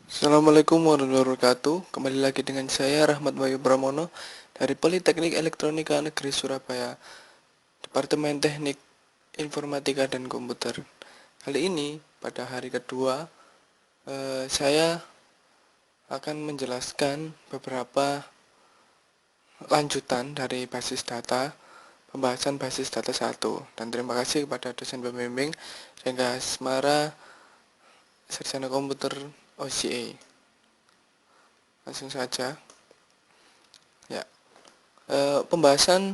Assalamualaikum warahmatullahi wabarakatuh. Kembali lagi dengan saya Rahmat Bayu Pramono dari Politeknik Elektronika Negeri Surabaya, Departemen Teknik Informatika dan Komputer. Kali ini pada hari kedua, saya akan menjelaskan beberapa lanjutan dari basis data, pembahasan basis data 1. Dan terima kasih kepada dosen pembimbing Rengga Asmara, Sarjana Komputer OCA. Langsung saja. Ya, pembahasan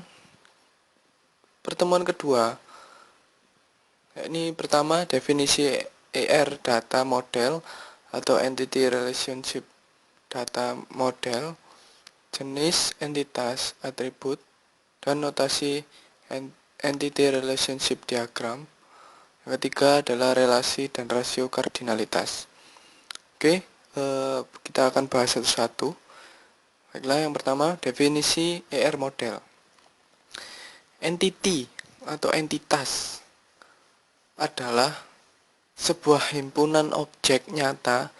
pertemuan kedua, ini pertama definisi ER data model atau Entity Relationship Data Model, jenis entitas, atribut, dan notasi Entity Relationship Diagram. Yang ketiga adalah relasi dan rasio kardinalitas. Oke, kita akan bahas satu-satu. Baiklah, yang pertama definisi ER model. Entity atau entitas adalah sebuah himpunan objek nyata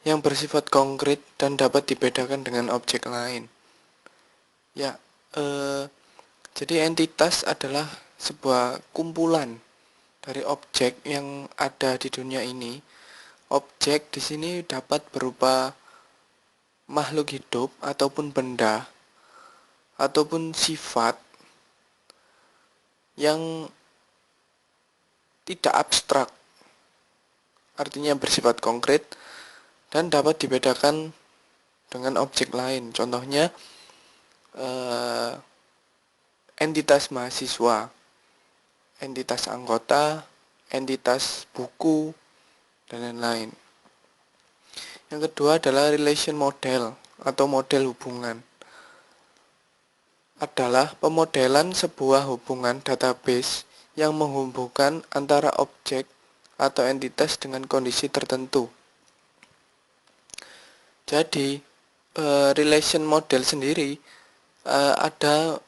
yang bersifat konkret dan dapat dibedakan dengan objek lain. Ya, jadi entitas adalah sebuah kumpulan dari objek yang ada di dunia ini. Objek di sini dapat berupa makhluk hidup ataupun benda ataupun sifat yang tidak abstrak, artinya bersifat konkret dan dapat dibedakan dengan objek lain. Contohnya entitas mahasiswa, entitas anggota, entitas buku, dan lain-lain. Yang kedua adalah relation model atau model hubungan. Adalah pemodelan sebuah hubungan database yang menghubungkan antara objek atau entitas dengan kondisi tertentu. Jadi, relation model sendiri ada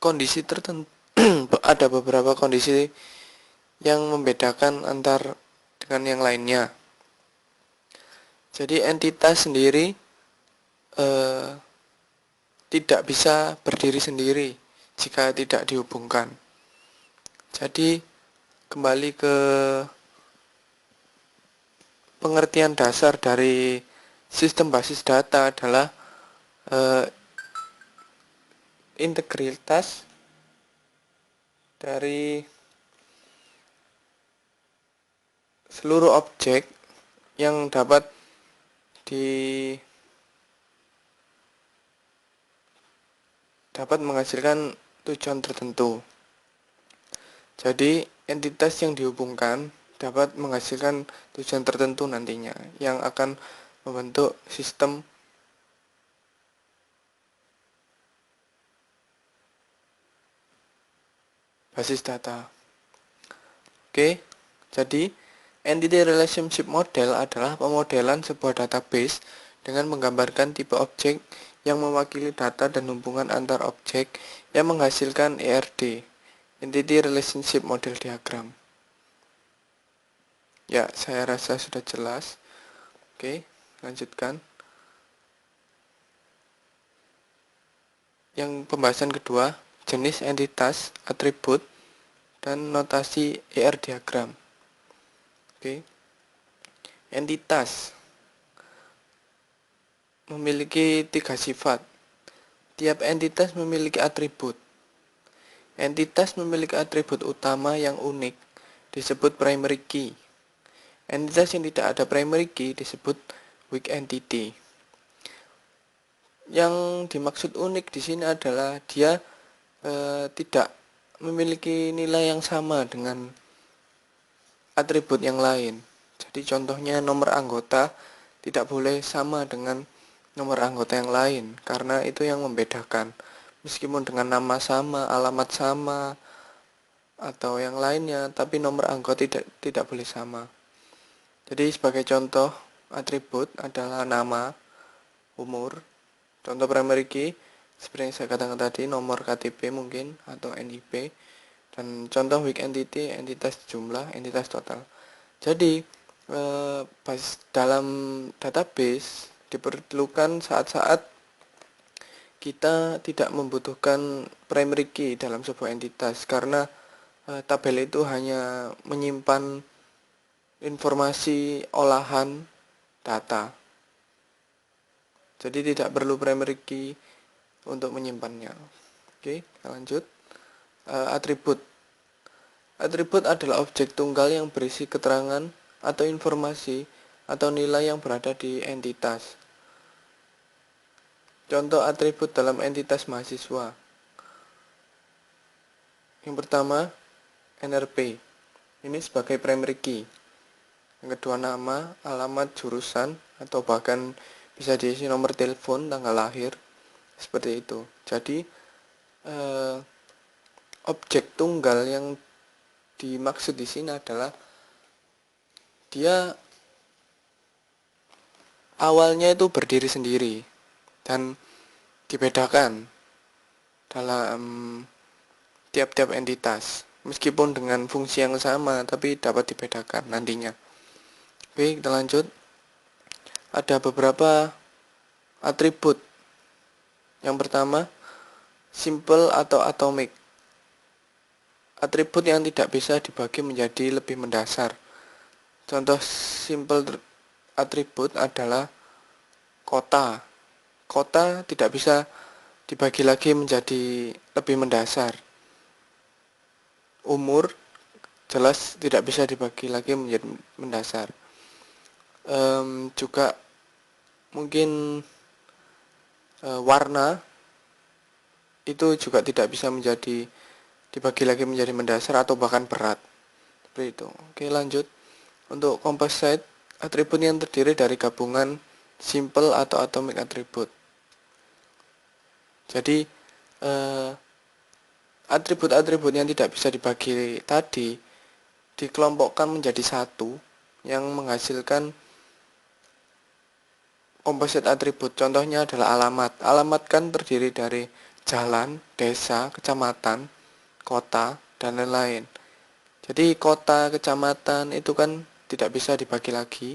kondisi tertentu, ada beberapa kondisi yang membedakan antar dengan yang lainnya. Jadi entitas sendiri tidak bisa berdiri sendiri jika tidak dihubungkan. Jadi kembali ke pengertian dasar dari sistem basis data adalah integritas dari seluruh objek yang dapat menghasilkan tujuan tertentu. Jadi entitas yang dihubungkan dapat menghasilkan tujuan tertentu nantinya yang akan membentuk sistem basis data. Oke, jadi Entity Relationship Model adalah pemodelan sebuah database dengan menggambarkan tipe objek yang mewakili data dan hubungan antar objek yang menghasilkan ERD, Entity Relationship Model Diagram. Ya, saya rasa sudah jelas. Oke, lanjutkan. Yang pembahasan kedua, jenis entitas, atribut, dan notasi ER diagram. Oke. Entitas memiliki 3 sifat. Tiap entitas memiliki atribut. Entitas memiliki atribut utama yang unik, disebut primary key. Entitas yang tidak ada primary key disebut weak entity. Yang dimaksud unik di sini adalah dia tidak memiliki nilai yang sama dengan atribut yang lain. Jadi contohnya nomor anggota tidak boleh sama dengan nomor anggota yang lain karena itu yang membedakan. Meskipun dengan nama sama, alamat sama, atau yang lainnya, tapi nomor anggota tidak boleh sama. Jadi sebagai contoh atribut adalah nama, umur. Contoh primary key seperti yang saya katakan tadi, nomor KTP mungkin atau NIP. Dan contoh weak entity, entitas jumlah, entitas total. Jadi dalam database diperlukan saat-saat kita tidak membutuhkan primary key dalam sebuah entitas, karena tabel itu hanya menyimpan informasi olahan data. Jadi tidak perlu primary key untuk menyimpannya. Oke, kita lanjut. Atribut. Atribut adalah objek tunggal yang berisi keterangan atau informasi atau nilai yang berada di entitas. Contoh atribut dalam entitas mahasiswa. Yang pertama, NRP. Ini sebagai primary key. Yang kedua, nama, alamat, jurusan, atau bahkan bisa diisi nomor telepon, tanggal lahir, seperti itu. Jadi objek tunggal yang dimaksud di sini adalah dia awalnya itu berdiri sendiri dan dibedakan dalam tiap-tiap entitas, meskipun dengan fungsi yang sama tapi dapat dibedakan nantinya. Oke, kita lanjut. Ada beberapa atribut. Yang pertama, simple atau atomic. Atribut yang tidak bisa dibagi menjadi lebih mendasar. Contoh simple atribut adalah kota. Kota tidak bisa dibagi lagi menjadi lebih mendasar. Umur jelas tidak bisa dibagi lagi menjadi mendasar. Juga mungkin warna itu juga tidak bisa dibagi lagi menjadi mendasar atau bahkan berat. Seperti itu. Oke, lanjut. Untuk composite, atribut yang terdiri dari gabungan simple atau atomic atribut. Jadi atribut-atribut yang tidak bisa dibagi tadi dikelompokkan menjadi satu yang menghasilkan composite atribut. Contohnya adalah alamat. Alamat kan terdiri dari jalan, desa, kecamatan, kota, dan lain-lain. Jadi kota, kecamatan itu kan tidak bisa dibagi lagi,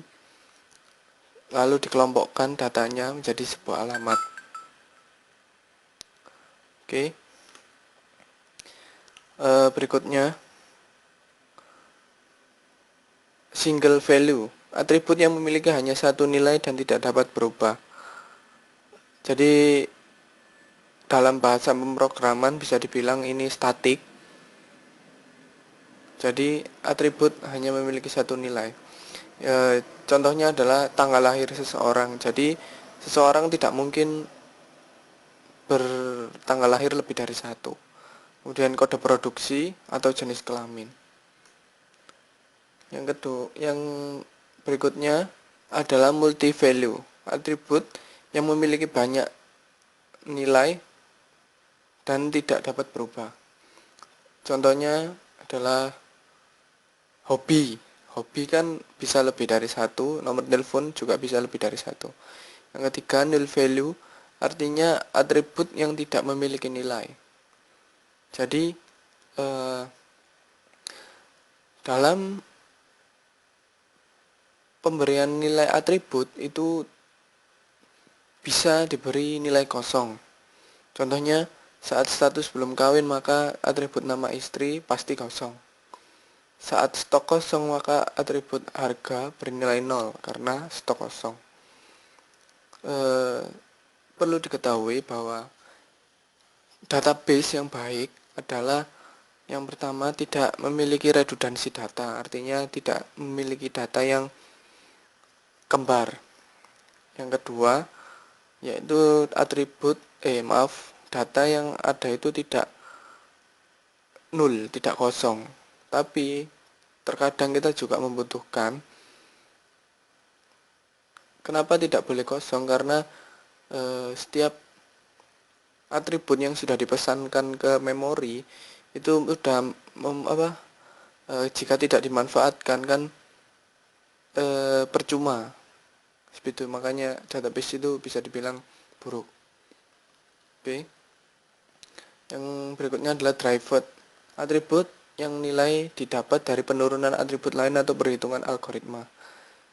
lalu dikelompokkan datanya menjadi sebuah alamat. Oke. Berikutnya, single value. Atribut yang memiliki hanya satu nilai dan tidak dapat berubah. Jadi dalam bahasa pemrograman bisa dibilang ini statik. Jadi atribut hanya memiliki satu nilai. Contohnya adalah tanggal lahir seseorang. Jadi seseorang tidak mungkin bertanggal lahir lebih dari satu. Kemudian kode produksi atau jenis kelamin. Yang berikutnya adalah multi value. Atribut yang memiliki banyak nilai dan tidak dapat berubah. Contohnya adalah hobi. Hobi kan bisa lebih dari satu, nomor telepon juga bisa lebih dari satu. Yang ketiga, null value, artinya atribut yang tidak memiliki nilai. Jadi dalam pemberian nilai atribut itu bisa diberi nilai kosong. Contohnya, saat status belum kawin maka atribut nama istri pasti kosong. Saat stok kosong maka atribut harga bernilai 0 karena stok kosong. Perlu diketahui bahwa database yang baik adalah yang pertama tidak memiliki redundansi data, artinya tidak memiliki data yang kembar. Yang kedua yaitu data yang ada itu tidak nol, tidak kosong. Tapi terkadang kita juga membutuhkan. Kenapa tidak boleh kosong? Karena setiap atribut yang sudah dipesankan ke memori itu sudah jika tidak dimanfaatkan kan percuma. Seperti itu, makanya database itu bisa dibilang buruk. Oke. Yang berikutnya adalah driver. Atribut yang nilai didapat dari penurunan atribut lain atau perhitungan algoritma.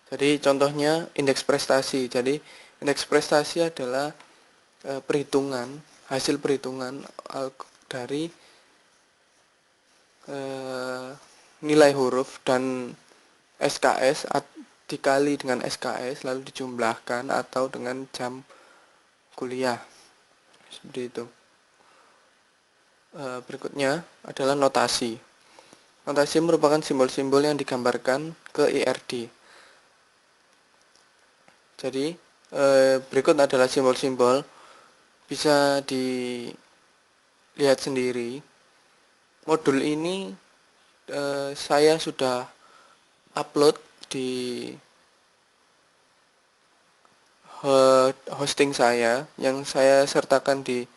Jadi contohnya indeks prestasi. Jadi indeks prestasi adalah perhitungan, hasil perhitungan dari nilai huruf dan SKS dikali dengan SKS lalu dijumlahkan atau dengan jam kuliah. Seperti itu. Berikutnya adalah notasi. Notasi merupakan simbol-simbol yang digambarkan ke IRD. Jadi berikut adalah simbol-simbol, bisa dilihat sendiri. Modul ini saya sudah upload di hosting saya yang saya sertakan di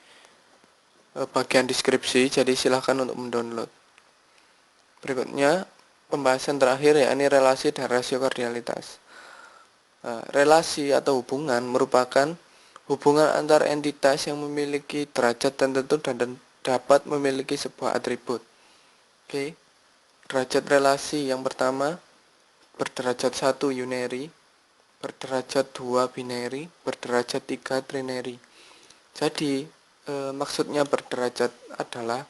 bagian deskripsi, jadi silahkan untuk mendownload. Berikutnya pembahasan terakhir, yakni relasi dan rasio kardinalitas. Relasi atau hubungan merupakan hubungan antar entitas yang memiliki derajat tertentu dan dapat memiliki sebuah atribut. Oke. Derajat relasi yang pertama berderajat 1 unary, berderajat 2 binary, berderajat 3 trinary. Jadi maksudnya berderajat adalah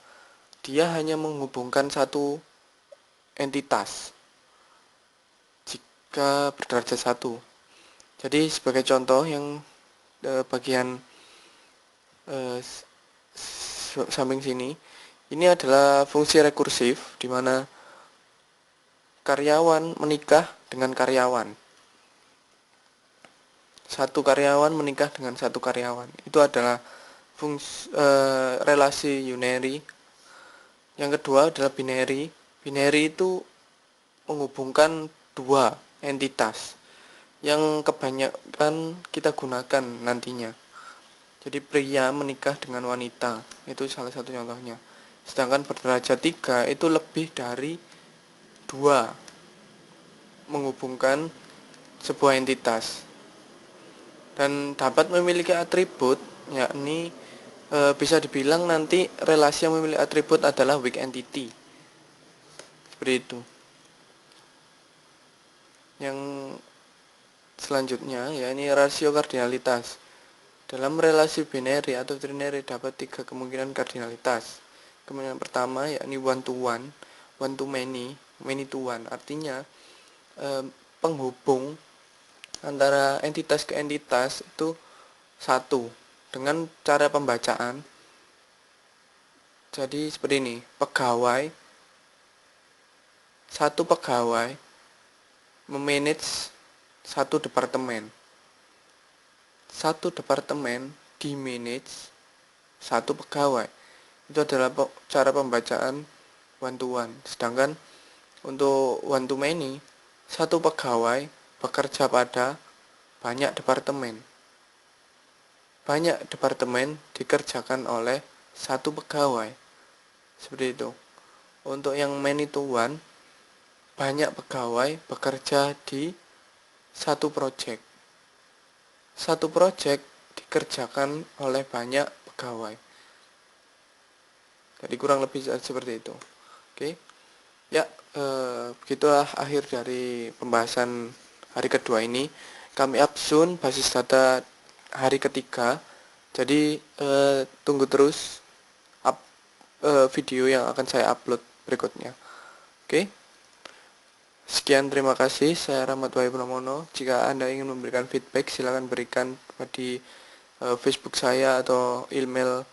dia hanya menghubungkan satu entitas jika berderajat 1. Jadi sebagai contoh yang bagian samping sini, ini adalah fungsi rekursif di mana karyawan menikah dengan karyawan. Satu karyawan menikah dengan satu karyawan. Itu adalah relasi unary. Yang kedua adalah binary. Binary itu menghubungkan dua entitas yang kebanyakan kita gunakan nantinya. Jadi pria menikah dengan wanita, itu salah satu contohnya. Sedangkan berderajat 3 itu lebih dari 2, menghubungkan sebuah entitas. Dan dapat memiliki atribut, yakni bisa dibilang nanti relasi yang memiliki atribut adalah weak entity. Seperti itu. Yang selanjutnya, yakni rasio kardinalitas. Dalam relasi binary atau trinary dapat 3 kemungkinan kardinalitas. Kemungkinan pertama yakni one to many, many to one. Artinya penghubung antara entitas ke entitas itu satu dengan cara pembacaan. Jadi seperti ini, satu pegawai memanage satu departemen. Satu departemen di-manage satu pegawai. Itu adalah cara pembacaan one to one. Sedangkan untuk one to many, satu pegawai bekerja pada banyak departemen. Banyak departemen dikerjakan oleh satu pegawai. Seperti itu. Untuk yang many to one, banyak pegawai bekerja di satu proyek. Satu proyek dikerjakan oleh banyak pegawai. Jadi kurang lebih seperti itu. Oke. Ya, begitulah akhir dari pembahasan hari kedua ini. Kami absun basis data hari ketiga. Jadi tunggu terus video yang akan saya upload berikutnya. Oke. Sekian, terima kasih. Saya Rahmat Wahyu Pramono. Jika Anda ingin memberikan feedback, silakan berikan di Facebook saya atau email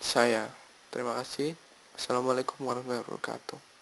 saya. Terima kasih. Assalamualaikum warahmatullahi wabarakatuh.